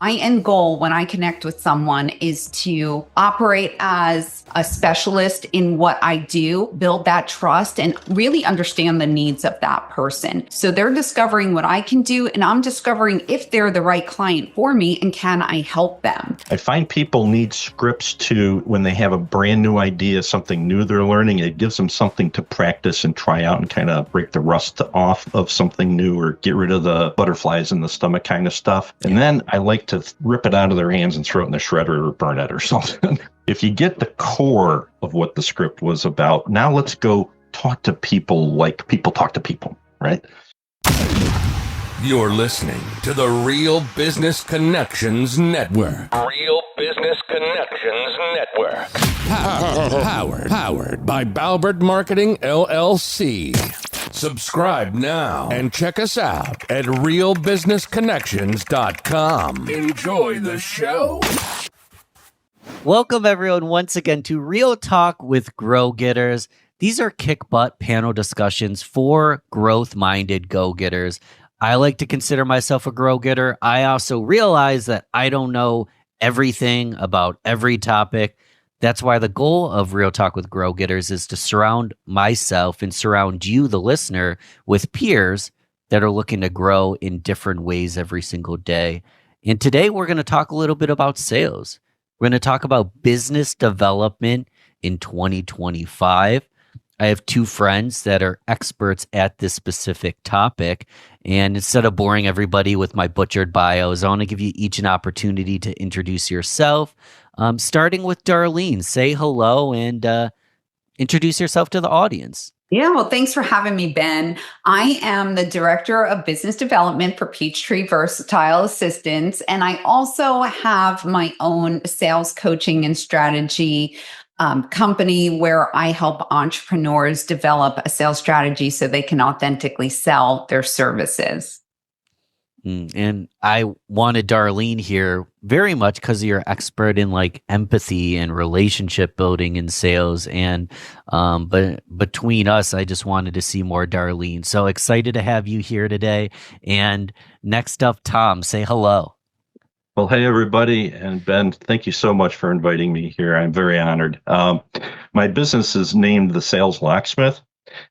My end goal when I connect with someone is to operate as a specialist in what I do, build that trust, and really understand the needs of that person. So they're discovering what I can do, and I'm discovering if they're the right client for me and can I help them. I find people need scripts to, when they have a brand new idea, something new they're learning, it gives them something to practice and try out and kind of break the rust off of something new or get rid of the butterflies in the stomach kind of stuff. And then I like to rip it out of their hands and throw it in the shredder or burn it or something. If you get the core of what the script was about, now let's go talk to people like people talk to people, right? You're listening to the Real Business Connections Network. Real Business Connections Network. Powered by Balbert Marketing, LLC. Subscribe now and check us out at realbusinessconnections.com. Enjoy the show. Welcome, everyone, once again to Real Talk with GrowGetters. These are kick-butt panel discussions for growth-minded go-getters. I like to consider myself a grow-getter. I also realize that I don't know everything about every topic. That's why the goal of Real Talk with GrowGetters is to surround myself and surround you, the listener, with peers that are looking to grow in different ways every single day. And today we're going to talk a little bit about sales. We're going to talk about business development in 2025. I have two friends that are experts at this specific topic. And instead of boring everybody with my butchered bios, I want to give you each an opportunity to introduce yourself. Starting with Darleen, say hello and introduce yourself to the audience. Yeah, well, thanks for having me, Ben. I am the Director of Business Development for Peachtree Versatile Assistants, and I also have my own sales coaching and strategy company where I help entrepreneurs develop a sales strategy so they can authentically sell their services. And I wanted Darleen here very much because you're expert in like empathy and relationship building in sales. And but between us, I just wanted to see more Darleen. So excited to have you here today. And next up, Tom, say hello. Well, hey, everybody. And Ben, thank you so much for inviting me here. I'm very honored. My business is named The Sales Locksmith.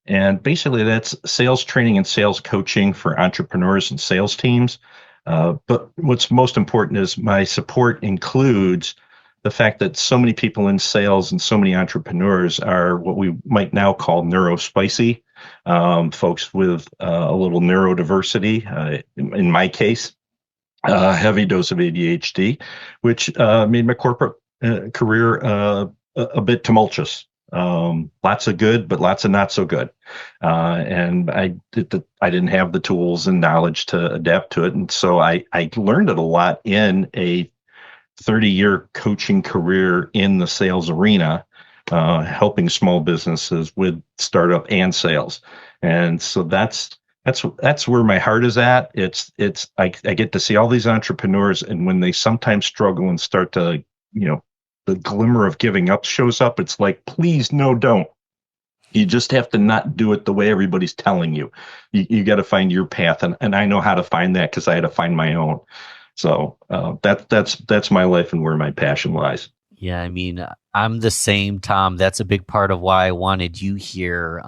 And basically, that's sales training and sales coaching for entrepreneurs and sales teams. But what's most important is my support includes the fact that so many people in sales and so many entrepreneurs are what we might now call neurospicy, folks with a little neurodiversity. In my case, a heavy dose of ADHD, which made my corporate career a bit tumultuous. Lots of good, but lots of not so good. And I didn't have the tools and knowledge to adapt to it. And so I learned it a lot in a 30-year coaching career in the sales arena, helping small businesses with startup and sales. And so that's where my heart is at. I get to see all these entrepreneurs, and when they sometimes struggle and start to, the glimmer of giving up shows up, it's like, please, no, don't. You just have to not do it the way everybody's telling you. You got to find your path, and I know how to find that because I had to find my own. So that's my life and where my passion lies. Yeah, I mean, I'm the same, Tom. That's a big part of why I wanted you here.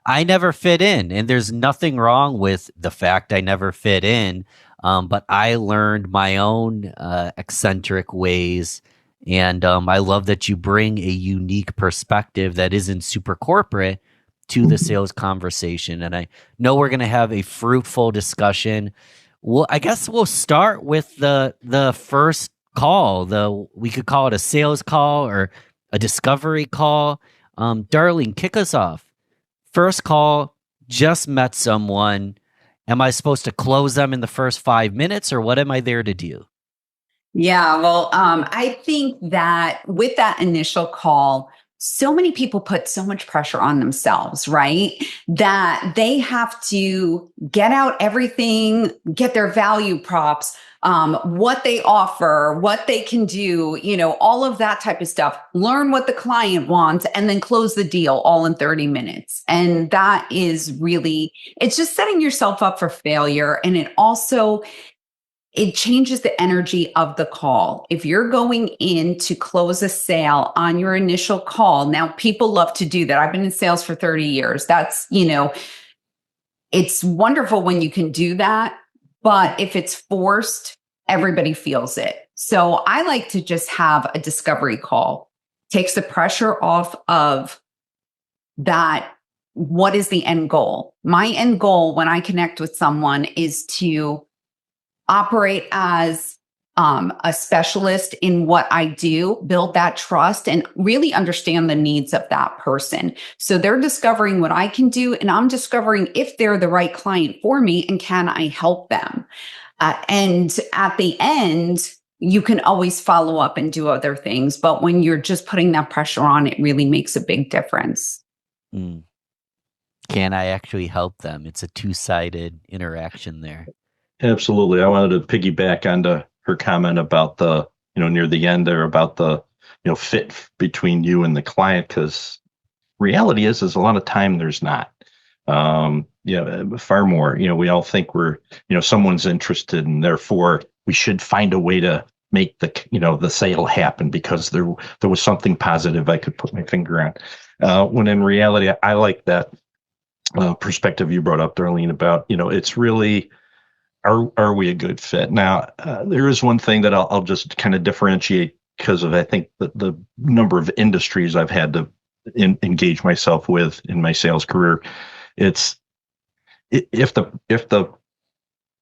I never fit in, and there's nothing wrong with the fact I never fit in, but I learned my own eccentric ways. And I love that you bring a unique perspective that isn't super corporate to the sales conversation. And I know we're going to have a fruitful discussion. Well, I guess we'll start with the first call. We could call it a sales call or a discovery call. Darleen, kick us off. First call, just met someone. Am I supposed to close them in the first 5 minutes, or what am I there to do? Yeah, well, I think that with that initial call, so many people put so much pressure on themselves, right? That they have to get out everything, get their value props, what they offer, what they can do, all of that type of stuff, learn what the client wants, and then close the deal all in 30 minutes. And that is really, it's just setting yourself up for failure. And it also it changes the energy of the call. If you're going in to close a sale on your initial call, now people love to do that. I've been in sales for 30 years. That's, it's wonderful when you can do that. But if it's forced, everybody feels it. So I like to just have a discovery call. Takes the pressure off of that. What is the end goal? My end goal when I connect with someone is to operate as a specialist in what I do, build that trust, and really understand the needs of that person. So they're discovering what I can do, and I'm discovering if they're the right client for me and can I help them. And at the end, you can always follow up and do other things. But when you're just putting that pressure on, it really makes a big difference. Mm. Can I actually help them? It's a two-sided interaction there. Absolutely. I wanted to piggyback onto her comment about the, near the end there about the, fit between you and the client, because reality is a lot of time there's not. Far more, we all think we're, someone's interested and therefore we should find a way to make the sale happen because there was something positive I could put my finger on. When in reality, I like that perspective you brought up, Darleen, about, it's really, are we a good fit? Now, there is one thing that I'll just kind of differentiate because of, I think, the number of industries I've had to engage myself with in my sales career. It's if the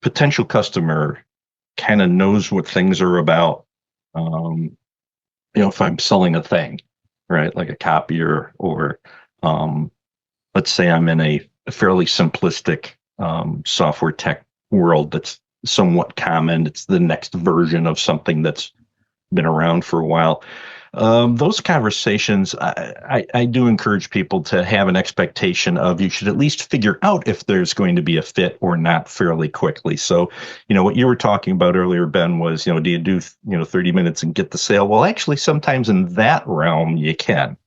potential customer kind of knows what things are about, if I'm selling a thing, right, like a copier, or let's say I'm in a fairly simplistic software tech world that's somewhat common. It's the next version of something that's been around for a while. Those conversations, I do encourage people to have an expectation of you should at least figure out if there's going to be a fit or not fairly quickly. So, what you were talking about earlier, Ben, was, do you do, 30 minutes and get the sale? Well, actually, sometimes in that realm, you can.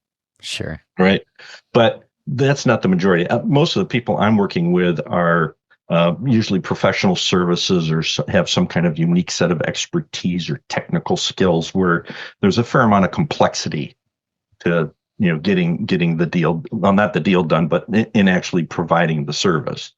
Sure. Right. But that's not the majority. Most of the people I'm working with are usually professional services or have some kind of unique set of expertise or technical skills where there's a fair amount of complexity to, getting the deal, well, not the deal done, but in actually providing the service.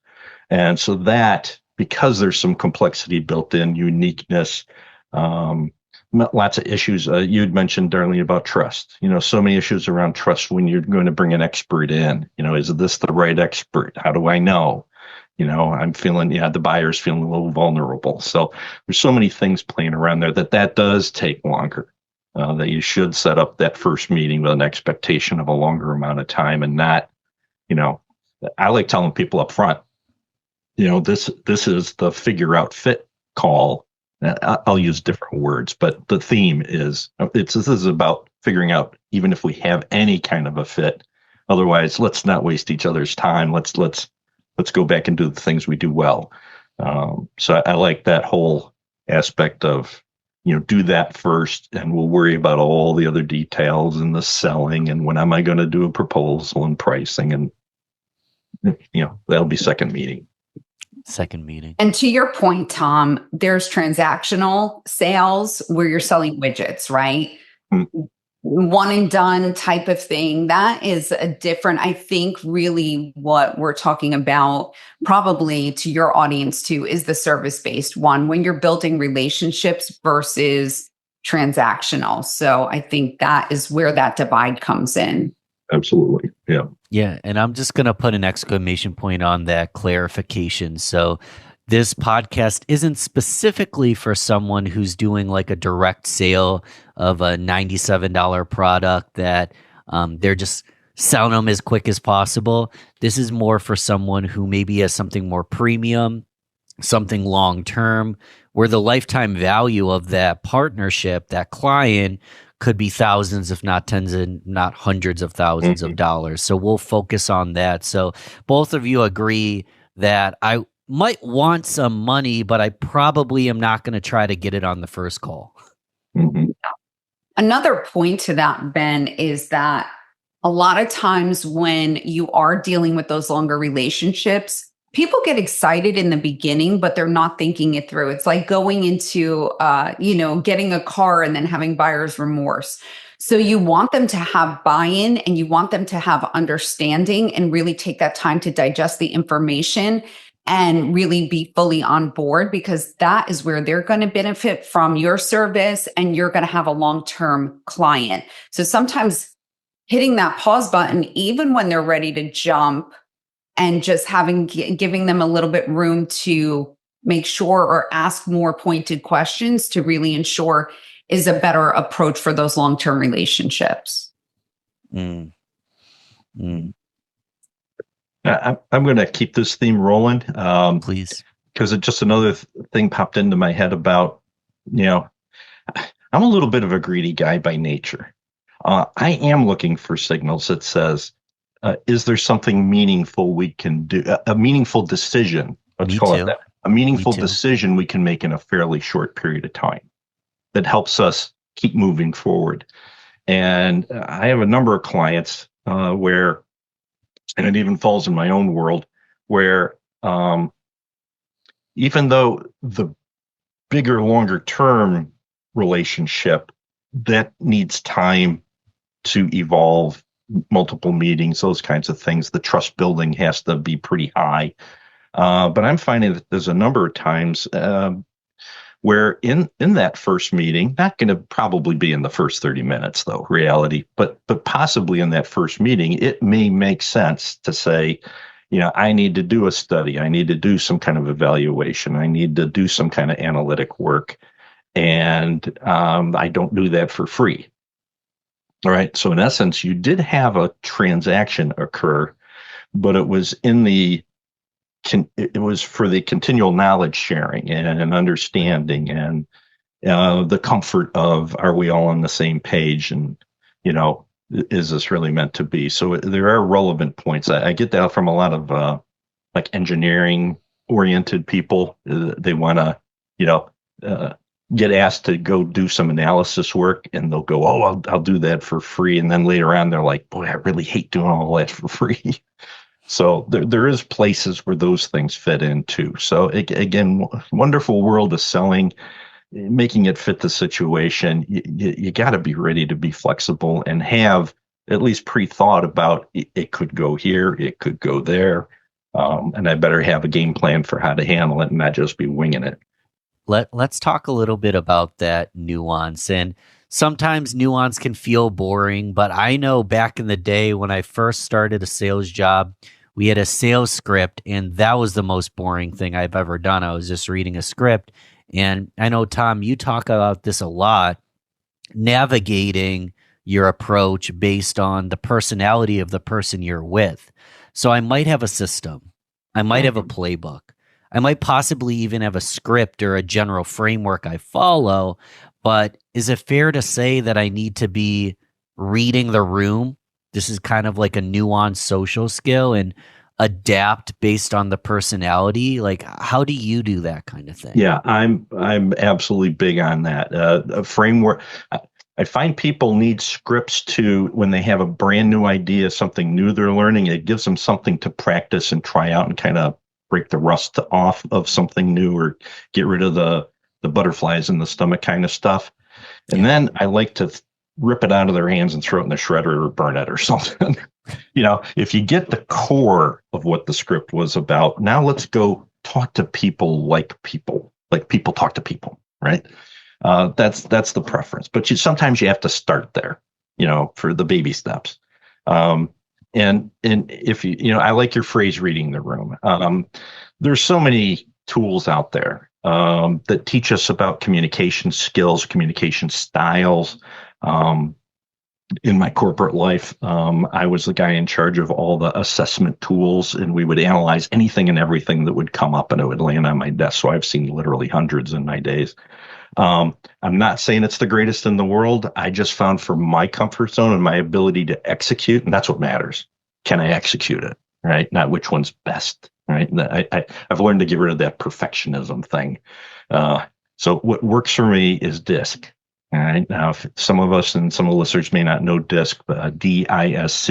And so that, because there's some complexity built in, uniqueness, lots of issues. You'd mentioned, Darlene, about trust. So many issues around trust when you're going to bring an expert in. Is this the right expert? How do I know? I'm feeling, the buyer's feeling a little vulnerable. So there's so many things playing around there that does take longer. That you should set up that first meeting with an expectation of a longer amount of time and not, I like telling people up front, this is the figure out fit call. I'll use different words, but the theme is this is about figuring out even if we have any kind of a fit. Otherwise, let's not waste each other's time. Let's go back and do the things we do well. So I like that whole aspect of, do that first and we'll worry about all the other details and the selling and when am I going to do a proposal and pricing, and, that'll be second meeting. And to your point, Tom, there's transactional sales where you're selling widgets, right? Mm-hmm. One and done type of thing. That is a different, I think really what we're talking about probably to your audience too, is the service-based one when you're building relationships versus transactional. So I think that is where that divide comes in. Absolutely. Yeah. Yeah. And I'm just going to put an exclamation point on that clarification. So this podcast isn't specifically for someone who's doing like a direct sale of a $97 product that they're just selling them as quick as possible. This is more for someone who maybe has something more premium, something long-term, where the lifetime value of that partnership, that client, could be thousands, if not tens and not hundreds of thousands of dollars. So we'll focus on that. So both of you agree that I might want some money, but I probably am not going to try to get it on the first call. Mm-hmm. Another point to that, Ben, is that a lot of times when you are dealing with those longer relationships, people get excited in the beginning, but they're not thinking it through. It's like going into, getting a car and then having buyer's remorse. So you want them to have buy-in and you want them to have understanding and really take that time to digest the information and really be fully on board, because that is where they're going to benefit from your service and you're going to have a long-term client. So sometimes hitting that pause button, even when they're ready to jump, and just giving them a little bit room to make sure or ask more pointed questions to really ensure is a better approach for those long-term relationships. I'm going to keep this theme rolling. Please. Because it just another thing popped into my head about, I'm a little bit of a greedy guy by nature. I am looking for signals that says, is there something meaningful we can do? A meaningful decision. Let's call it that. A meaningful decision we can make in a fairly short period of time that helps us keep moving forward. And I have a number of clients where, and it even falls in my own world, where even though the bigger, longer term relationship, that needs time to evolve, multiple meetings, those kinds of things. The trust building has to be pretty high. But I'm finding that there's a number of times where in that first meeting, not going to probably be in the first 30 minutes, though, reality, but possibly in that first meeting, it may make sense to say, I need to do a study. I need to do some kind of evaluation. I need to do some kind of analytic work. And I don't do that for free. All right. So in essence, you did have a transaction occur, but it was it was for the continual knowledge sharing and understanding and the comfort of, are we all on the same page? And, is this really meant to be? So there are relevant points. I get that from a lot of like engineering oriented people. They want to, get asked to go do some analysis work, and they'll go, "Oh, I'll do that for free." And then later on, they're like, "Boy, I really hate doing all that for free." So there is places where those things fit in too. So again, wonderful world of selling, making it fit the situation. You got to be ready to be flexible and have at least pre-thought about it could go here, it could go there, and I better have a game plan for how to handle it and not just be winging it. Let's talk a little bit about that nuance. And sometimes nuance can feel boring, but I know back in the day when I first started a sales job, we had a sales script, and that was the most boring thing I've ever done. I was just reading a script. And I know, Tom, you talk about this a lot, navigating your approach based on the personality of the person you're with. So I might have a system. I might have a playbook. I might possibly even have a script or a general framework I follow, but is it fair to say that I need to be reading the room? This is kind of like a nuanced social skill and adapt based on the personality. Like, how do you do that kind of thing? Yeah, I'm absolutely big on that. A framework. I find people need scripts when they have a brand new idea, something new they're learning. It gives them something to practice and try out and kind of break the rust off of something new or get rid of the butterflies in the stomach kind of stuff. And then I like to rip it out of their hands and throw it in the shredder or burn it or something. If you get the core of what the script was about, now let's go talk to people like people talk to people, right? That's the preference. But sometimes you have to start there, for the baby steps. And if I like your phrase, reading the room. There's so many tools out there that teach us about communication skills, communication styles. In my corporate life, I was the guy in charge of all the assessment tools, and we would analyze anything and everything that would come up, and it would land on my desk. So I've seen literally hundreds in my days. I'm not saying it's the greatest in the world. I just found for my comfort zone and my ability to execute, and that's what matters. Can I execute it, right? Not which one's best, right? I've learned to get rid of that perfectionism thing. So what works for me is DISC. All right. Now, some of us and some of the listeners may not know DISC, but DISC,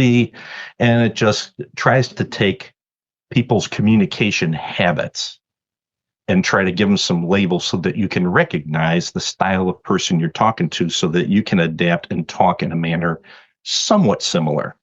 and it just tries to take people's communication habits and try to give them some labels so that you can recognize the style of person you're talking to so that you can adapt and talk in a manner somewhat similar.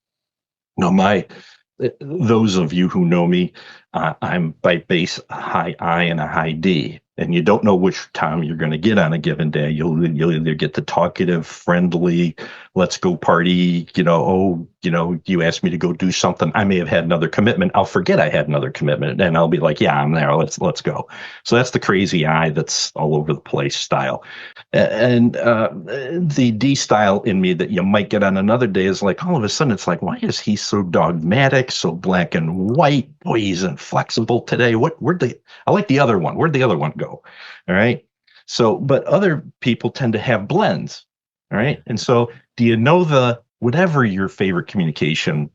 Those of you who know me, I'm by base a high I and a high D, and you don't know which Tom you're going to get on a given day. You'll either get the talkative, friendly, let's go party, you asked me to go do something. I may have had another commitment. I'll forget I had another commitment, and I'll be like, yeah, I'm there. Let's go. So that's the crazy I that's all over the place style. And the D style in me that you might get on another day is like, all of a sudden, it's like, why is he so dogmatic, so black and white? Boy, he's inflexible today. I like the other one. Where'd the other one go? All right. So, but other people tend to have blends. All right. And so, do you know whatever your favorite communication,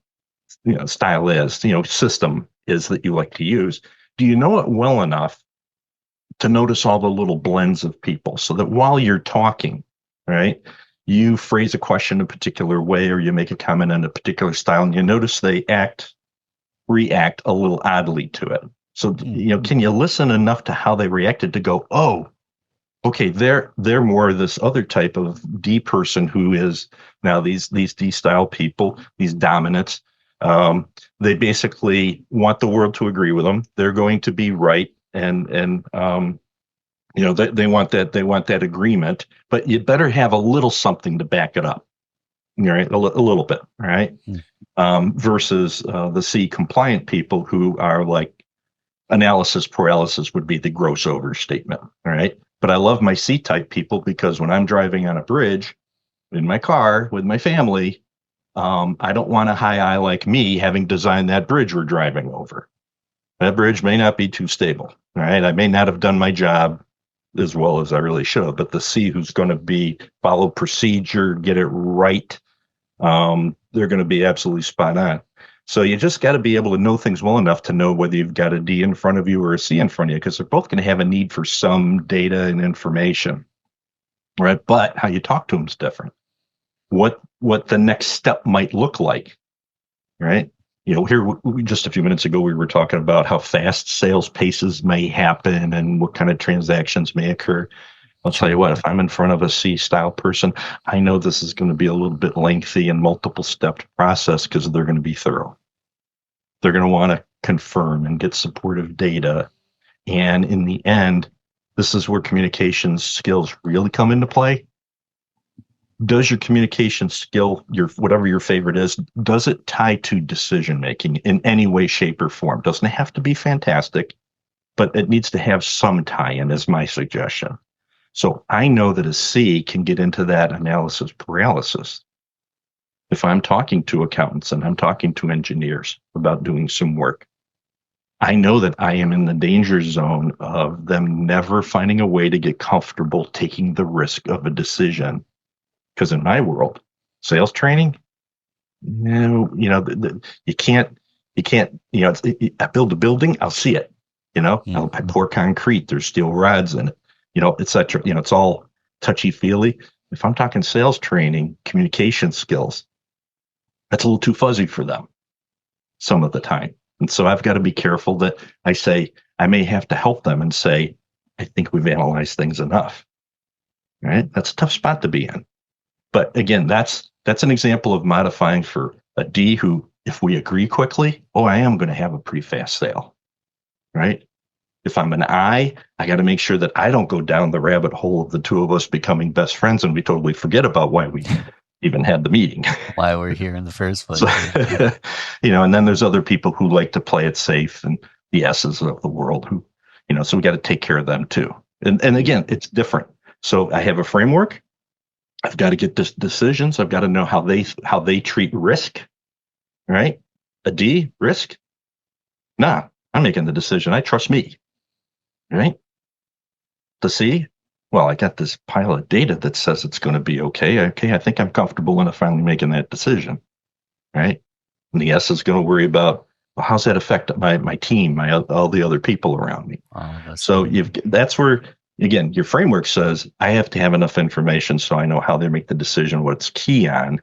style is, system is that you like to use? Do you know it well enough to notice all the little blends of people so that while you're talking, right, you phrase a question a particular way or you make a comment in a particular style and you notice they react a little oddly to it. So, can you listen enough to how they reacted to go, oh, okay, they're more this other type of D person who is now these D style people, these dominants. They basically want the world to agree with them. They're going to be right. And they want that agreement, but you better have a little something to back it up, right? A little bit, right? Versus the C compliant people who are like analysis paralysis would be the gross overstatement, all right? But I love my C type people because when I'm driving on a bridge in my car with my family, I don't want a high I like me having designed that bridge we're driving over. That bridge may not be too stable, right? I may not have done my job as well as I really should have, but the C who's going to follow procedure, get it right, they're going to be absolutely spot on. So you just got to be able to know things well enough to know whether you've got a D in front of you or a C in front of you, because they're both going to have a need for some data and information, right? But how you talk to them is different. What the next step might look like, right? Here just a few minutes ago, we were talking about how fast sales paces may happen and what kind of transactions may occur. I'll tell you what, if I'm in front of a C style person, I know this is going to be a little bit lengthy and multiple step process because they're going to be thorough. They're going to want to confirm and get supportive data. And in the end, this is where communication skills really come into play. Does your communication skill, whatever your favorite is, does it tie to decision making in any way, shape, or form? Doesn't have to be fantastic, but it needs to have some tie-in, is my suggestion. So I know that a C can get into that analysis paralysis. If I'm talking to accountants and I'm talking to engineers about doing some work, I know that I am in the danger zone of them never finding a way to get comfortable taking the risk of a decision. Because in my world, sales training, you can't, I build a building, I'll see it, I pour concrete, there's steel rods in it, et cetera. It's all touchy feely. If I'm talking sales training, communication skills, that's a little too fuzzy for them some of the time. And so I've got to be careful that I may have to help them and say, I think we've analyzed things enough, right? That's a tough spot to be in. But again, that's an example of modifying for a D who, if we agree quickly, I am going to have a pretty fast sale, right? If I'm an I got to make sure that I don't go down the rabbit hole of the two of us becoming best friends and we totally forget about why we even had the meeting. Why we're here in the first place. So, and then there's other people who like to play it safe and the S's of the world who, so we got to take care of them too. And again, it's different. So I have a framework. I've got to get decisions. I've got to know how they treat risk, right? A D, risk? Nah, I'm making the decision. I trust me, right? The C? Well, I got this pile of data that says it's going to be okay. Okay, I think I'm comfortable enough finally making that decision, right? And the S is going to worry about, well, how's that affect my team, all the other people around me? So that's where... Again, your framework says I have to have enough information so I know how they make the decision, what's key on.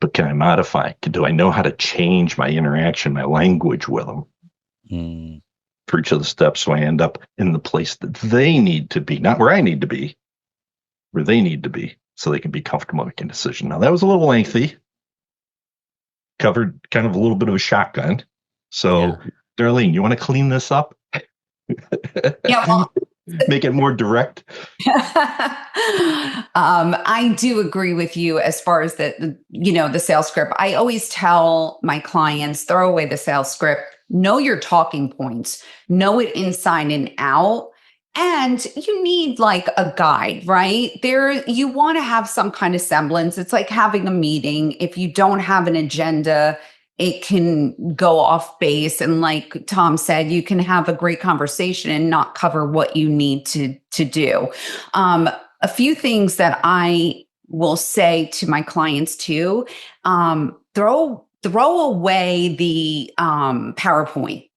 but can I modify? Do I know how to change my interaction, my language with them for each of the steps so I end up in the place that they need to be, not where I need to be, where they need to be, so they can be comfortable making a decision. Now, that was a little lengthy, covered kind of a little bit of a shotgun. So, Darleen, you want to clean this up? Yeah, well, make it more direct. I do agree with you as far as the sales script. I always tell my clients, throw away the sales script, know your talking points, know it inside and out. And you need like a guide, right? You want to have some kind of semblance. It's like having a meeting. If you don't have an agenda, it can go off base. And like Tom said, you can have a great conversation and not cover what you need to do. A few things that I will say to my clients too, throw away the PowerPoint.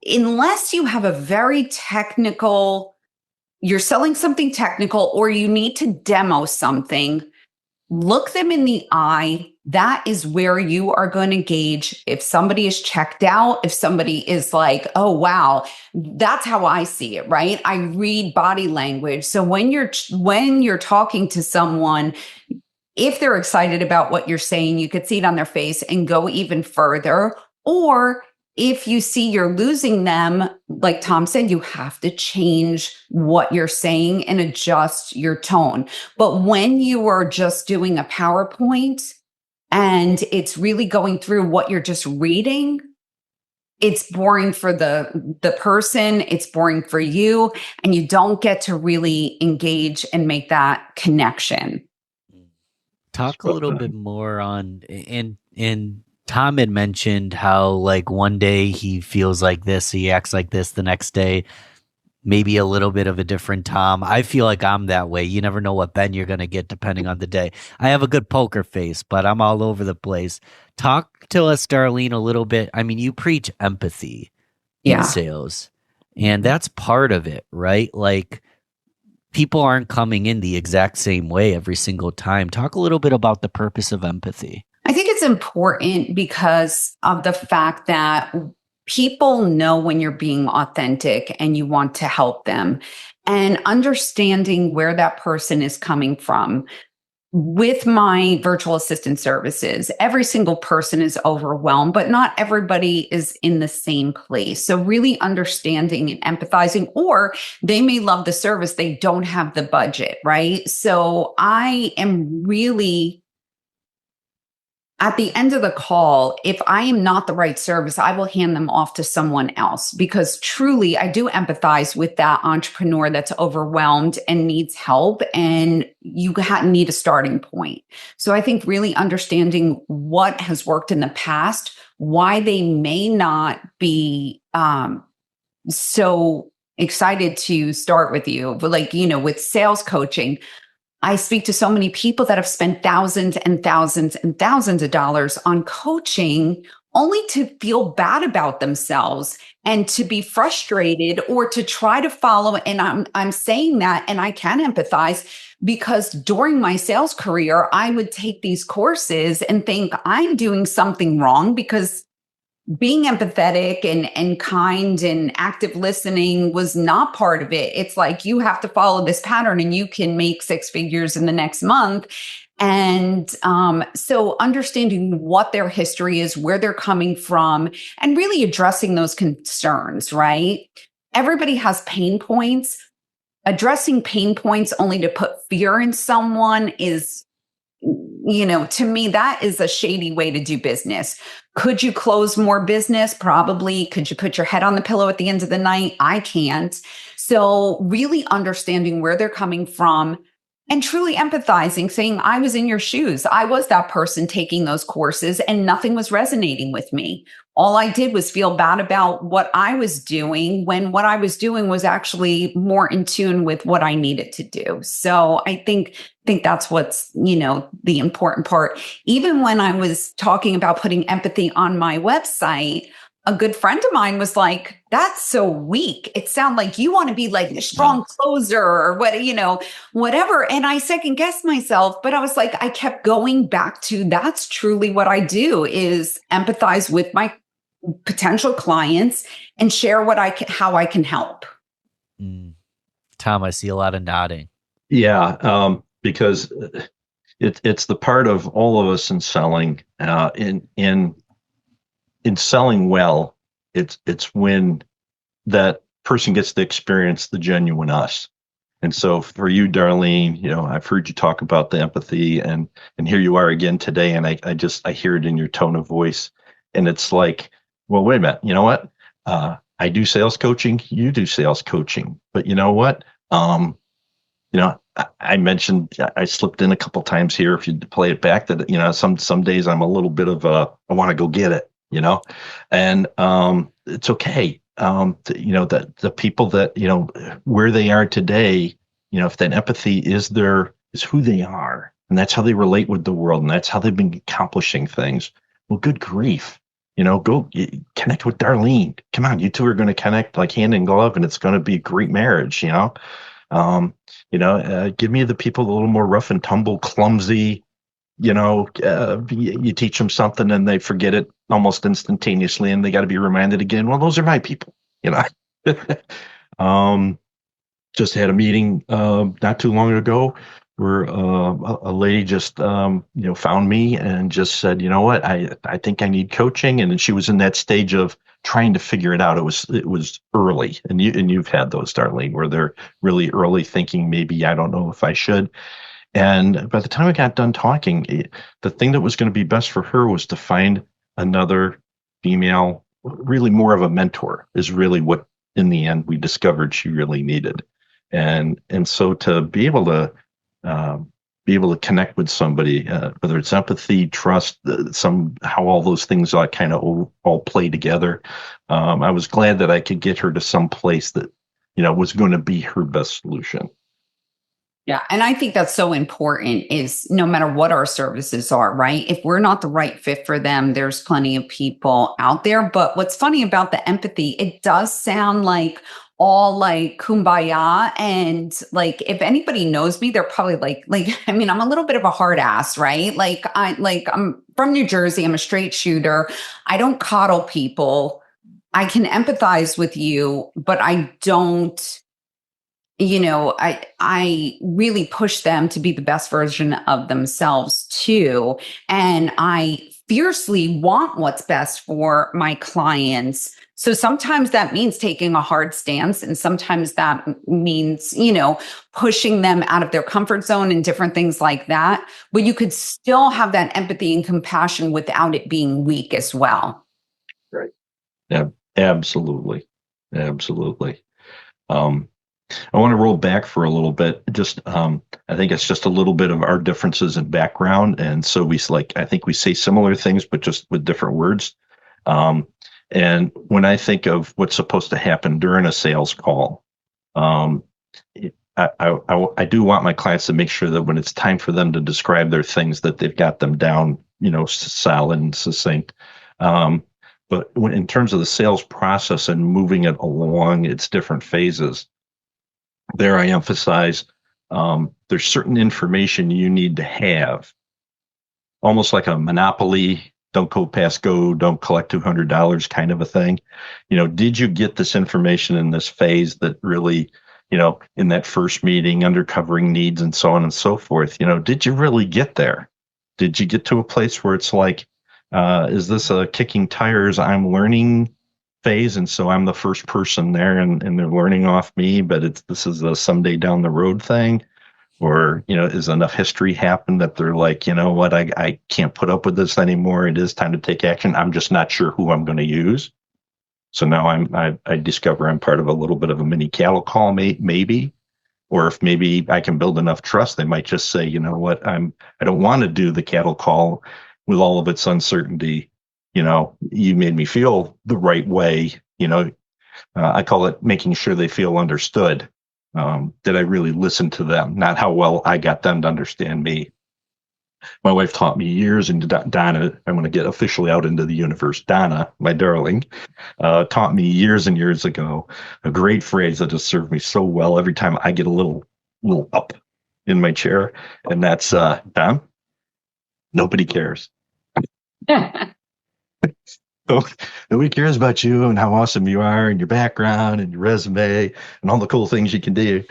Unless you have a very technical, you're selling something technical or you need to demo something, look them in the eye. That is where you are going to gauge if somebody is checked out, if somebody is like, oh, wow, that's how I see it, right? I read body language. So when you're talking to someone, if they're excited about what you're saying, you could see it on their face and go even further. Or if you see you're losing them, like Tom said, you have to change what you're saying and adjust your tone. But when you are just doing a PowerPoint and it's really going through what you're just reading, it's boring for the person, it's boring for you, and you don't get to really engage and make that connection. Talk a little bit more on, and Tom had mentioned how like one day he feels like this, he acts like this, the next day maybe a little bit of a different Tom. I feel like I'm that way. You never know what Ben you're going to get depending on the day. I have a good poker face, but I'm all over the place. Talk to us, Darleen, a little bit. I mean, you preach empathy in sales, and that's part of it, right? Like, people aren't coming in the exact same way every single time. Talk a little bit about the purpose of empathy. I think it's important because of the fact that people know when you're being authentic and you want to help them, and understanding where that person is coming from. With my virtual assistant services, every single person is overwhelmed, but not everybody is in the same place. So really understanding and empathizing, or they may love the service, they don't have the budget, right? So I am really, at the end of the call, if I am not the right service, I will hand them off to someone else, because truly I do empathize with that entrepreneur that's overwhelmed and needs help, and you need a starting point. So I think really understanding what has worked in the past, why they may not be so excited to start with you. But like, with sales coaching, I speak to so many people that have spent thousands and thousands and thousands of dollars on coaching only to feel bad about themselves and to be frustrated or to try to follow. And I'm saying that, and I can empathize, because during my sales career, I would take these courses and think I'm doing something wrong, because being empathetic and kind and active listening was not part of it. It's like, you have to follow this pattern and you can make six figures in the next month. And so understanding what their history is, where they're coming from, and really addressing those concerns, right? Everybody has pain points. Addressing pain points only to put fear in someone is, to me, that is a shady way to do business. Could you close more business? Probably. Could you put your head on the pillow at the end of the night? I can't. So really understanding where they're coming from and truly empathizing, saying, I was in your shoes. I was that person taking those courses and nothing was resonating with me. All I did was feel bad about what I was doing, when what I was doing was actually more in tune with what I needed to do. So I think that's what's, the important part. Even when I was talking about putting empathy on my website, a good friend of mine was like, that's so weak. It sounds like you want to be like the strong closer or what, whatever. And I second guessed myself, but I was like, I kept going back to that's truly what I do is empathize with my potential clients and share how I can help. Tom, I see a lot of nodding. Yeah, because it's the part of all of us in selling. In selling well, it's when that person gets to experience the genuine us. And so for you, Darleen, I've heard you talk about the empathy, and here you are again today, and I hear it in your tone of voice, and it's like, well, wait a minute, you know what? I do sales coaching, you do sales coaching, but you know what? I mentioned I slipped in a couple times here. If you play it back, that some days I'm a little bit of I want to go get it, and it's okay. That the people that where they are today, if that empathy is who they are, and that's how they relate with the world, and that's how they've been accomplishing things. Well, good grief, go connect with Darleen. Come on, you two are going to connect like hand in glove, and it's going to be a great marriage. Give me the people a little more rough and tumble, clumsy. You teach them something and they forget it almost instantaneously, and they got to be reminded again. Well, those are my people. Just had a meeting not too long ago where a lady just found me and just said, you know what, I think I need coaching, and then she was in that stage of trying to figure it out. It was early, and you've had those, Darleen, where they're really early thinking, maybe I don't know if I should. And by the time I got done talking, the thing that was going to be best for her was to find another female, really more of a mentor, is really what in the end we discovered she really needed. And so to be able to connect with somebody, whether it's empathy, trust, somehow all those things kind of all play together. I was glad that I could get her to some place that, was going to be her best solution. Yeah. And I think that's so important is no matter what our services are, right? If we're not the right fit for them, there's plenty of people out there. But what's funny about the empathy, it does sound like all like kumbaya. And like, if anybody knows me, they're probably I'm a little bit of a hard ass, right? I'm from New Jersey. I'm a straight shooter. I don't coddle people. I can empathize with you, but I don't, I really push them to be the best version of themselves too. And I fiercely want what's best for my clients. So sometimes that means taking a hard stance, and sometimes that means, pushing them out of their comfort zone and different things like that. But you could still have that empathy and compassion without it being weak as well. Right. Yeah, absolutely. Absolutely. I want to roll back for a little bit. Just, I think it's just a little bit of our differences in background, and so I think we say similar things, but just with different words. And when I think of what's supposed to happen during a sales call, I do want my clients to make sure that when it's time for them to describe their things, that they've got them down, solid and succinct. But in terms of the sales process and moving it along its different phases, there I emphasize there's certain information you need to have, almost like a monopoly, don't go past go, don't collect $200 kind of a thing. Did you get this information in this phase that really, in that first meeting, uncovering needs and so on and so forth, did you really get there? Did you get to a place where it's like, is this a kicking tires, I'm learning phase, and so I'm the first person there, and they're learning off me, but this is a someday down the road thing? Or, is enough history happened that they're like, you know what, I can't put up with this anymore. It is time to take action. I'm just not sure who I'm going to use. So now I discover I'm part of a little bit of a mini cattle call, maybe. Or if maybe I can build enough trust, they might just say, you know what, I don't want to do the cattle call with all of its uncertainty. You made me feel the right way. I call it making sure they feel understood. Did I really listen to them? Not how well I got them to understand me. My wife taught me years, and Donna, I'm going to get officially out into the universe. Donna, my darling, taught me years and years ago a great phrase that has served me so well every time I get a little up in my chair, and that's Don, nobody cares. So nobody cares about you and how awesome you are and your background and your resume and all the cool things you can do.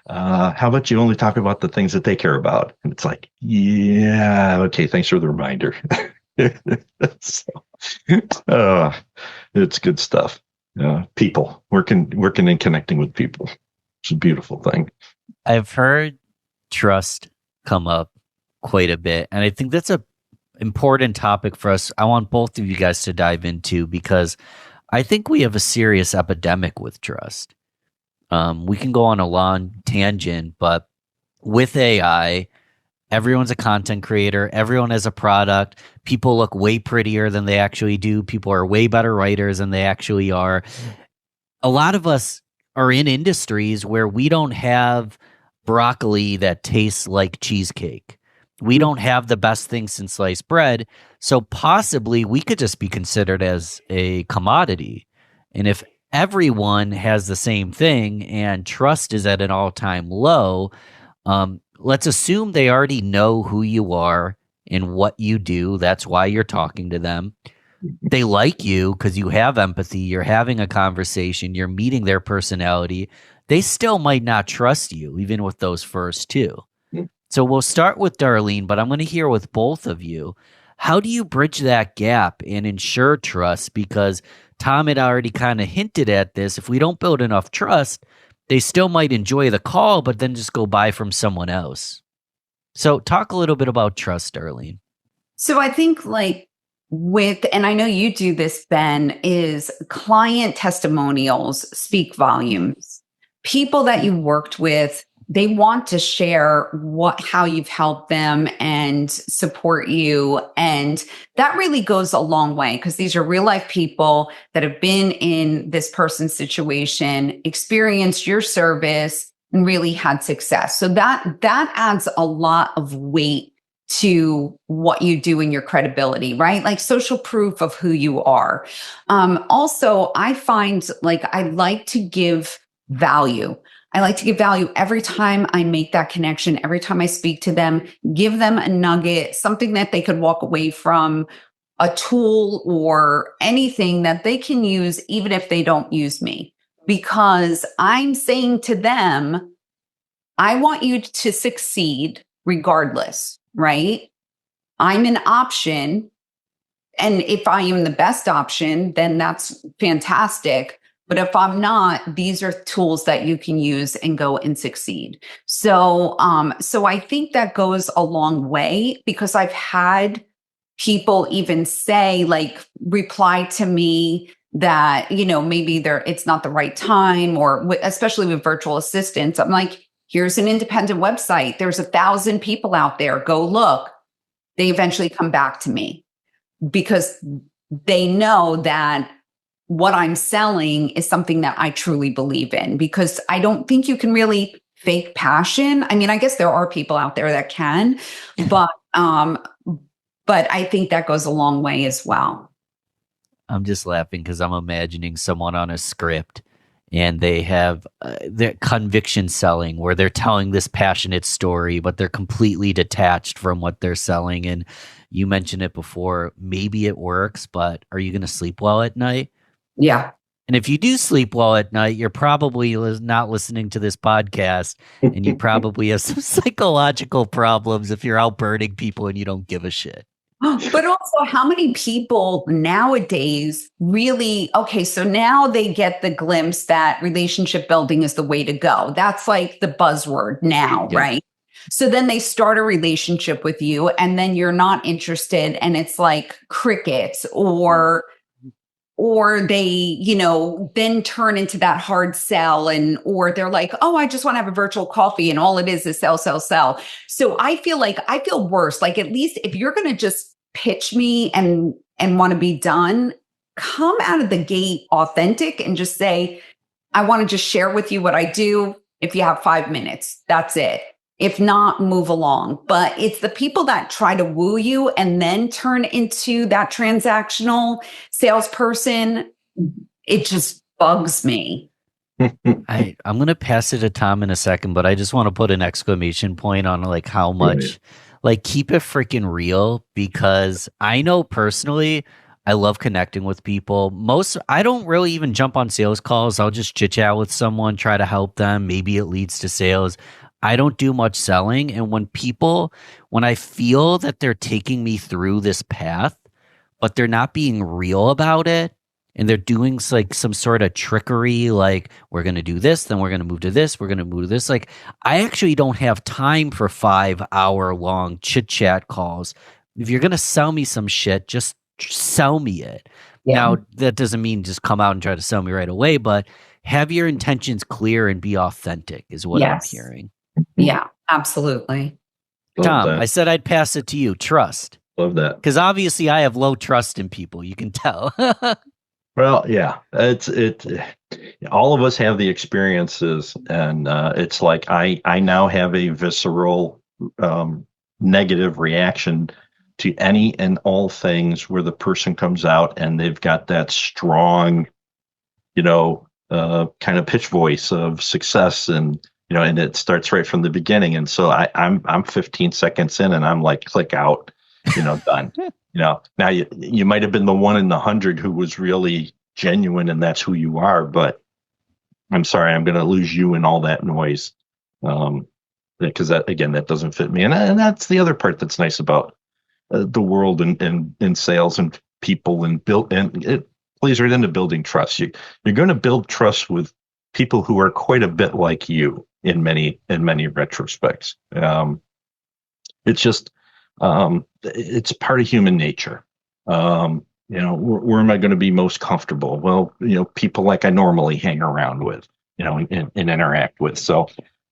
How about you only talk about the things that they care about? And it's like, yeah, okay, thanks for the reminder. So, it's good stuff. People working and connecting with people. It's a beautiful thing. I've heard trust come up quite a bit, and I think that's a important topic for us. I want both of you guys to dive into, because I think we have a serious epidemic with trust. We can go on a long tangent, but with AI, everyone's a content creator. Everyone has a product. People look way prettier than they actually do. People are way better writers than they actually are. A lot of us are in industries where we don't have broccoli that tastes like cheesecake. We don't have the best thing since sliced bread. So possibly we could just be considered as a commodity. And if everyone has the same thing and trust is at an all-time low, let's assume they already know who you are and what you do. That's why you're talking to them. They like you because you have empathy. You're having a conversation. You're meeting their personality. They still might not trust you, even with those first two. So we'll start with Darleen, but I'm going to hear with both of you. How do you bridge that gap and ensure trust? Because Tom had already kind of hinted at this. If we don't build enough trust, they still might enjoy the call, but then just go buy from someone else. So talk a little bit about trust, Darleen. So I think and I know you do this, Ben, is client testimonials speak volumes. People that you worked with, they want to share how you've helped them and support you. And that really goes a long way, because these are real life people that have been in this person's situation, experienced your service, and really had success. So that adds a lot of weight to what you do and your credibility, right? Like social proof of who you are. Also, I find I like to give value. I like to give value every time I make that connection, every time I speak to them, give them a nugget, something that they could walk away from, a tool or anything that they can use, even if they don't use me. Because I'm saying to them, I want you to succeed regardless, right? I'm an option. And if I am the best option, then that's fantastic. But if I'm not, these are tools that you can use and go and succeed. So I think that goes a long way, because I've had people even say, reply to me that, maybe it's not the right time, or especially with virtual assistants. I'm like, here's an independent website. There's 1,000 people out there. Go look. They eventually come back to me, because they know that what I'm selling is something that I truly believe in, because I don't think you can really fake passion. I mean, I guess there are people out there that can, but I think that goes a long way as well. I'm just laughing because I'm imagining someone on a script and they have their conviction selling, where they're telling this passionate story, but they're completely detached from what they're selling. And you mentioned it before, maybe it works, but are you going to sleep well at night? Yeah. And if you do sleep well at night, you're probably not listening to this podcast, and you probably have some psychological problems if you're out burning people and you don't give a shit. But also, how many people nowadays really, okay, so now they get the glimpse that relationship building is the way to go. That's like the buzzword now, Yeah. right? So then they start a relationship with you, and then you're not interested, and it's like crickets, or they, then turn into that hard sell, or they're like, oh, I just want to have a virtual coffee, and all it is sell, sell, sell. So I feel worse. Like, at least if you're going to just pitch me and want to be done, come out of the gate authentic and just say, I want to just share with you what I do. If you have 5 minutes, that's it. If not, move along. But it's the people that try to woo you and then turn into that transactional salesperson. It just bugs me. I'm gonna pass it to Tom in a second, but I just want to put an exclamation point on like how much, like, keep it freaking real, because I know personally I love connecting with people. I don't really even jump on sales calls. I'll just chit chat with someone, try to help them. Maybe it leads to sales. I don't do much selling. And when I feel that they're taking me through this path, but they're not being real about it, and they're doing like some sort of trickery, like, we're going to do this, then we're going to move to this, we're going to move to this. Like, I actually don't have time for 5-hour long chit chat calls. If you're going to sell me some shit, just sell me it. Yeah. Now, that doesn't mean just come out and try to sell me right away, but have your intentions clear and be authentic is what I'm hearing. Yeah, absolutely. Tom, I said I'd pass it to you. Trust. Love that. Because obviously I have low trust in people. You can tell. Well, yeah, all of us have the experiences, and it's like I now have a visceral negative reaction to any and all things where the person comes out and they've got that strong, kind of pitch voice of success, and and it starts right from the beginning. And so I'm 15 seconds in, and I'm like, click out, done. Now you might have been the 1 in 100 who was really genuine, and that's who you are. But I'm sorry, I'm going to lose you in all that noise, because that doesn't fit me. And that's the other part that's nice about the world and in sales and people and it plays right into building trust. You're going to build trust with people who are quite a bit like you in many retrospects. It's just it's part of human nature. Where am I going to be most comfortable? Well, people like I normally hang around with, and interact with. So,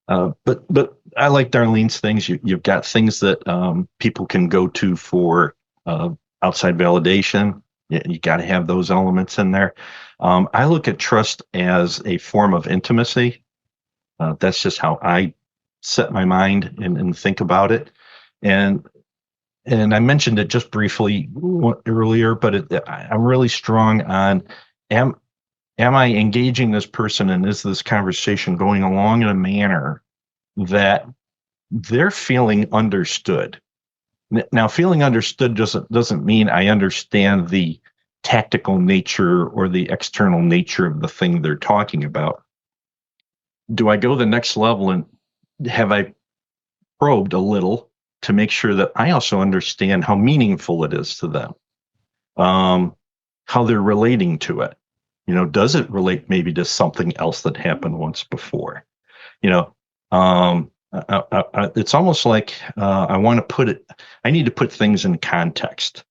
but I like Darlene's things. You've got things that people can go to for outside validation. You got to have those elements in there. I look at trust as a form of intimacy. That's just how I set my mind and think about it. And I mentioned it just briefly earlier, but I'm really strong on am I engaging this person, and is this conversation going along in a manner that they're feeling understood? Now, feeling understood doesn't mean I understand the tactical nature or the external nature of the thing they're talking about. Do I go the next level, and have I probed a little to make sure that I also understand how meaningful it is to them, how they're relating to it? Does it relate maybe to something else that happened once before? It's almost like I need to put things in context.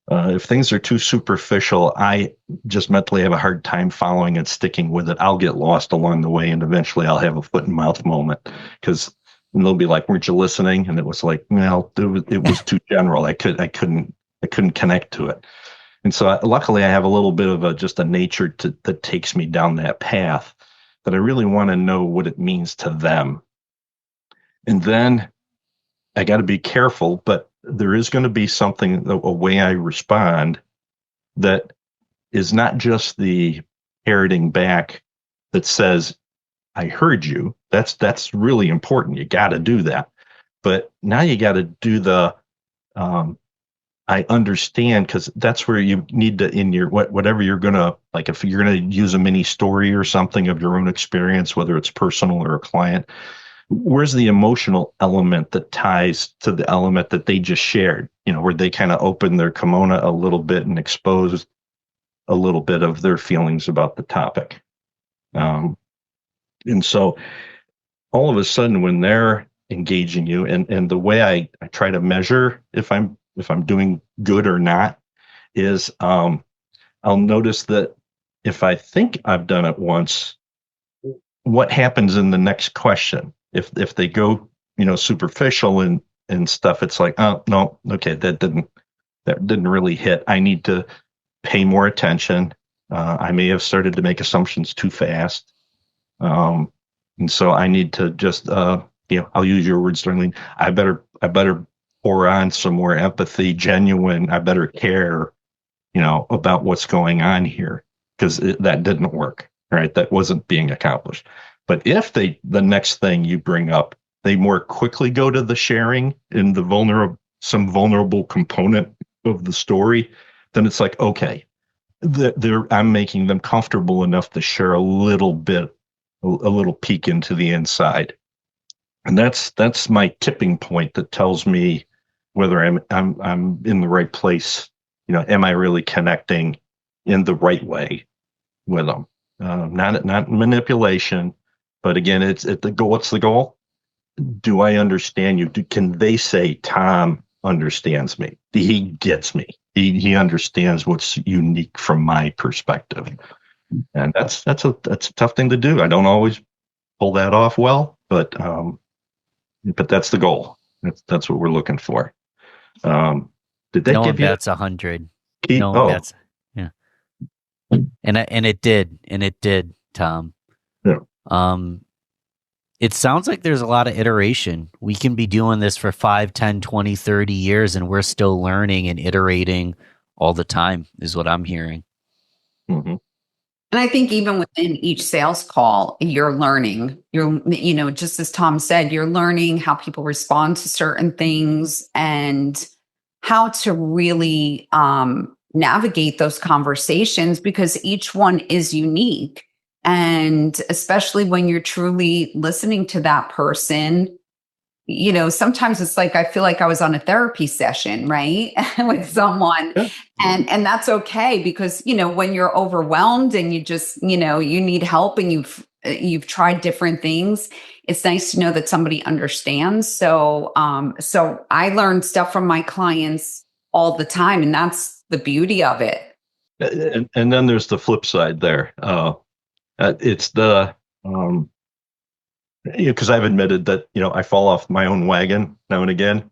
If things are too superficial, I just mentally have a hard time following and sticking with it. I'll get lost along the way, and eventually I'll have a foot and mouth moment, because they'll be like, "Weren't you listening?" And it was like, well, it was too general. I couldn't connect to it. And so luckily I have a little bit of just a nature that takes me down that path, that I really want to know what it means to them. And then I got to be careful, but there is going to be something, a way I respond, that is not just the parroting back that says, "I heard you." That's really important. You got to do that. But now you got to do the I understand, because that's where you need to, in your whatever you're gonna, like, if you're gonna use a mini story or something of your own experience, whether it's personal or a client, where's the emotional element that ties to the element that they just shared? Where they kind of open their kimono a little bit and expose a little bit of their feelings about the topic. And so all of a sudden, when they're engaging you, and the way I try to measure if I'm doing good or not is I'll notice that if I think I've done it once, what happens in the next question? If they go superficial and stuff, it's like, oh no, okay, that didn't really hit. I need to pay more attention. I may have started to make assumptions too fast. And so I need to just I'll use your words, Darlene. I better pour on some more empathy, genuine. I better care, about what's going on here, because that didn't work. Right, that wasn't being accomplished. But if the next thing you bring up, they more quickly go to the sharing in some vulnerable component of the story, then it's like, okay, I'm making them comfortable enough to share a little bit, a little peek into the inside. And that's my tipping point that tells me whether I'm in the right place. Am I really connecting in the right way with them? Not manipulation, but again, it's at the goal. What's the goal? Do I understand you? Can they say Tom understands me? He gets me. He understands what's unique from my perspective, and that's a tough thing to do. I don't always pull that off well, but that's the goal. That's what we're looking for. Did that give you? That's 100. Key? No, Oh, that's yeah. And it did, Tom. yeah. It sounds like there's a lot of iteration. We can be doing this for 5, 10, 20, 30 years, and we're still learning and iterating all the time, is what I'm hearing. Mm-hmm. And I think even within each sales call, you're learning. Just as Tom said, you're learning how people respond to certain things and how to really navigate those conversations, because each one is unique. And especially when you're truly listening to that person, sometimes it's like I feel like I was on a therapy session, right? With someone. Yeah. And that's okay, because when you're overwhelmed and you just, you need help and you've tried different things, it's nice to know that somebody understands. So I learn stuff from my clients all the time, and that's the beauty of it. And then there's the flip side there. It's the because I've admitted that I fall off my own wagon now and again.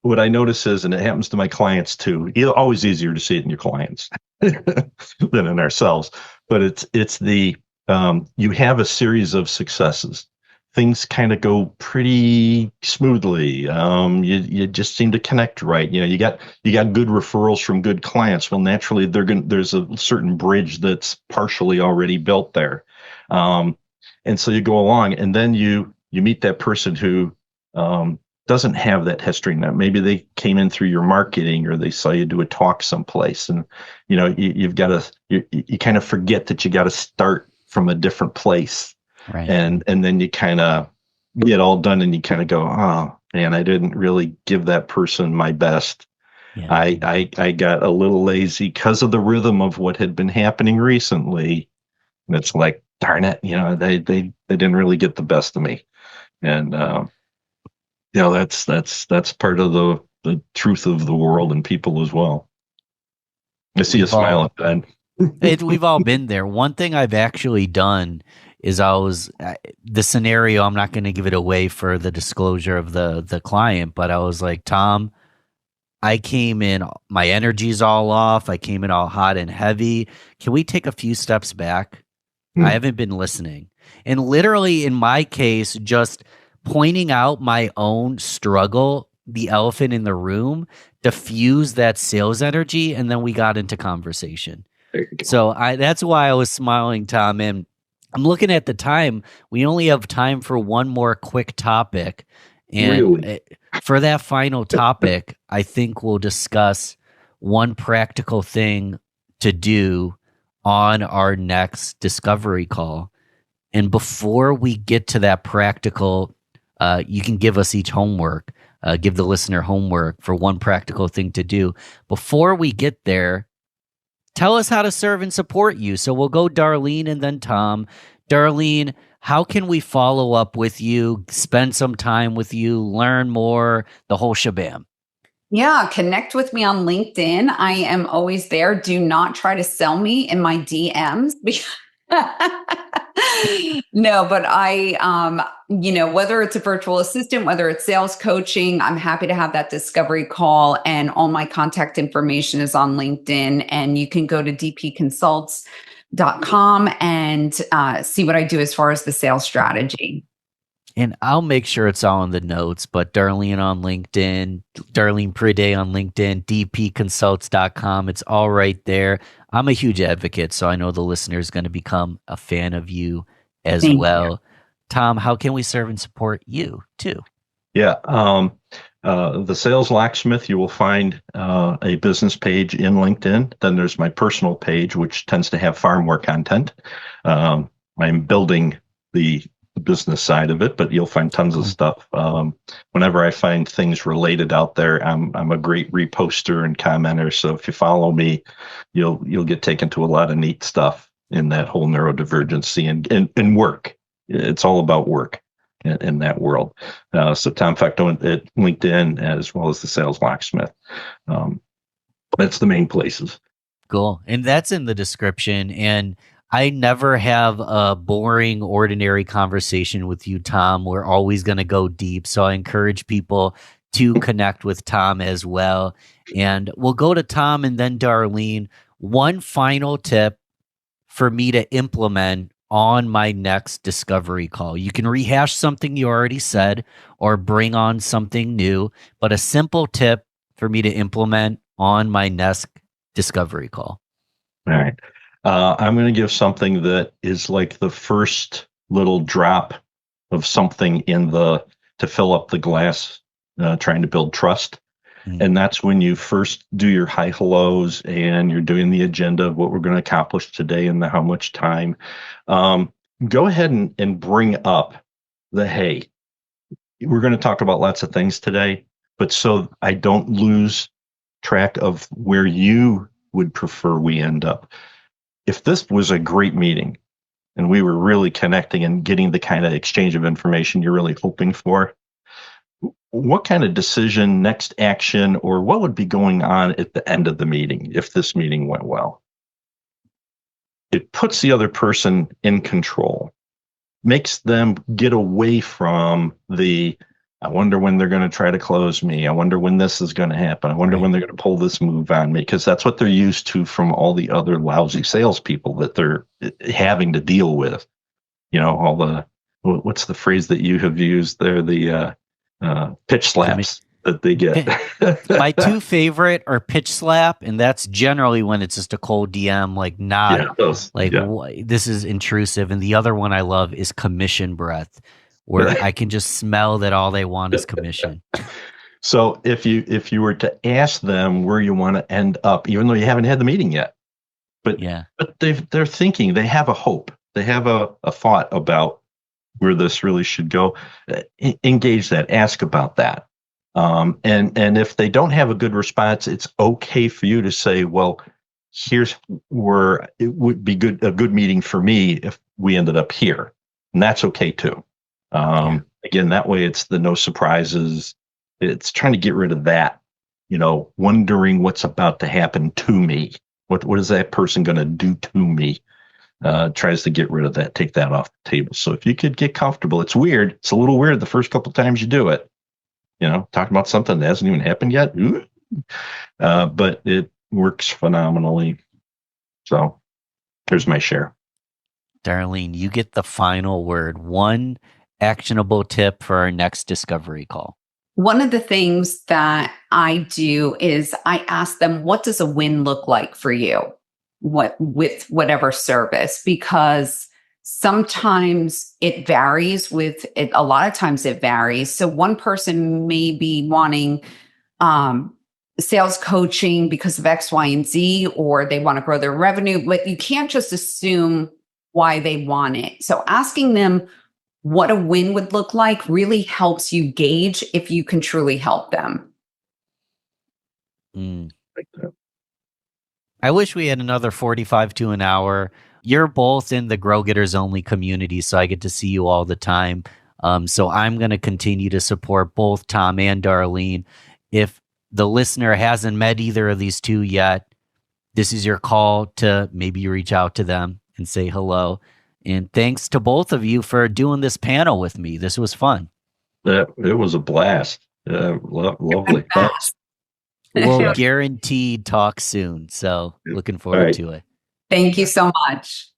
What I notice is, and it happens to my clients too. Always easier to see it in your clients than in ourselves. But it's the you have a series of successes. Things kind of go pretty smoothly. You just seem to connect right. You got good referrals from good clients. Well, naturally, there's a certain bridge that's partially already built there. And so you go along, and then you meet that person who doesn't have that history. Now, maybe they came in through your marketing, or they saw you do a talk someplace, and you've got to you kind of forget that you got to start from a different place. Right. And then you kind of get all done, and you kind of go, oh man, I didn't really give that person my best. Yeah. I got a little lazy because of the rhythm of what had been happening recently. And it's like, darn it, they didn't really get the best of me. And that's part of the truth of the world and people as well. I see you smiling, Ben. We've all been there. One thing I've actually done is the scenario, I'm not going to give it away for the disclosure of the client, but I was like, Tom, I came in, my energy's all off. I came in all hot and heavy. Can we take a few steps back? I haven't been listening. And literally in my case, just pointing out my own struggle, the elephant in the room, diffused that sales energy. And then we got into conversation. So that's why I was smiling, Tom. And I'm looking at the time. We only have time for one more quick topic. And really? For that final topic, I think we'll discuss one practical thing to do on our next discovery call. And before we get to that practical, you can give us each homework, give the listener homework for one practical thing to do. Before we get there, tell us how to serve and support you. So we'll go Darleen and then Tom. Darleen, how can we follow up with you, spend some time with you, learn more, the whole shabam? Yeah, connect with me on LinkedIn. I am always there. Do not try to sell me in my DMs. No, but whether it's a virtual assistant, whether it's sales coaching, I'm happy to have that discovery call, and all my contact information is on LinkedIn, and you can go to dpconsults.com and see what I do as far as the sales strategy. And I'll make sure it's all in the notes, but Darleen on LinkedIn, Darleen Priday on LinkedIn, dpconsults.com. It's all right there. I'm a huge advocate, so I know the listener is going to become a fan of you as Thank well. Tom, how can we serve and support you too? Yeah. The Sales Locksmith, you will find a business page in LinkedIn. Then there's my personal page, which tends to have far more content. I'm building the business side of it, but you'll find tons of stuff. Whenever I find things related out there, I'm a great reposter and commenter. So if you follow me, you'll get taken to a lot of neat stuff in that whole neurodivergency and work. It's all about work in that world. So Tom Fecteau at LinkedIn, as well as the Sales Locksmith. That's the main places. Cool. And that's in the description. And I never have a boring, ordinary conversation with you, Tom. We're always going to go deep. So I encourage people to connect with Tom as well. And we'll go to Tom and then Darleen. One final tip for me to implement on my next discovery call. You can rehash something you already said or bring on something new, but a simple tip for me to implement on my next discovery call. All right. I'm going to give something that is like the first little drop of something to fill up the glass, trying to build trust. And that's when you first do your high hellos and you're doing the agenda of what we're going to accomplish today and how much time. Go ahead and bring up the, hey, we're going to talk about lots of things today, but so I don't lose track of where you would prefer we end up. If this was a great meeting and we were really connecting and getting the kind of exchange of information you're really hoping for, what kind of decision, next action, or what would be going on at the end of the meeting if this meeting went well? It puts the other person in control, makes them get away from I wonder when they're going to try to close me. I wonder when this is going to happen. I wonder when they're going to pull this move on me, because that's what they're used to from all the other lousy salespeople that they're having to deal with. All the, what's the phrase that you have used there? The pitch slaps that they get. My two favorite are pitch slap, and that's generally when it's just a cold DM, like this is intrusive. And the other one I love is commission breath, where I can just smell that all they want is commission. So if you were to ask them where you want to end up, even though you haven't had the meeting yet, but they're thinking, they have a hope, they have a thought about where this really should go, engage that, ask about that. And if they don't have a good response, it's okay for you to say, well, here's where it would be a good meeting for me if we ended up here. And that's okay too. Again, that way it's the no surprises. It's trying to get rid of that, wondering what's about to happen to me. What is that person going to do to me? Tries to get rid of that, take that off the table. So if you could get comfortable, it's weird. It's a little weird the first couple of times you do it, talking about something that hasn't even happened yet. But it works phenomenally. So here's my share. Darleen, you get the final word. One actionable tip for our next discovery call. One of the things that I do is I ask them, what does a win look like for you? With whatever service, because sometimes it varies a lot of times it varies. So one person may be wanting sales coaching because of X, Y, and Z, or they want to grow their revenue, but you can't just assume why they want it. So asking them what a win would look like really helps you gauge if you can truly help them. Like that. I wish we had another 45 to an hour. You're both in the GrowGetters only community, so I get to see you all the time. So I'm going to continue to support both Tom and Darleen. If the listener hasn't met either of these two yet, this is your call to maybe reach out to them and say hello. And thanks to both of you for doing this panel with me. This was fun. It was a blast. Lovely. We'll guaranteed talk soon. So looking forward to it. Thank you so much.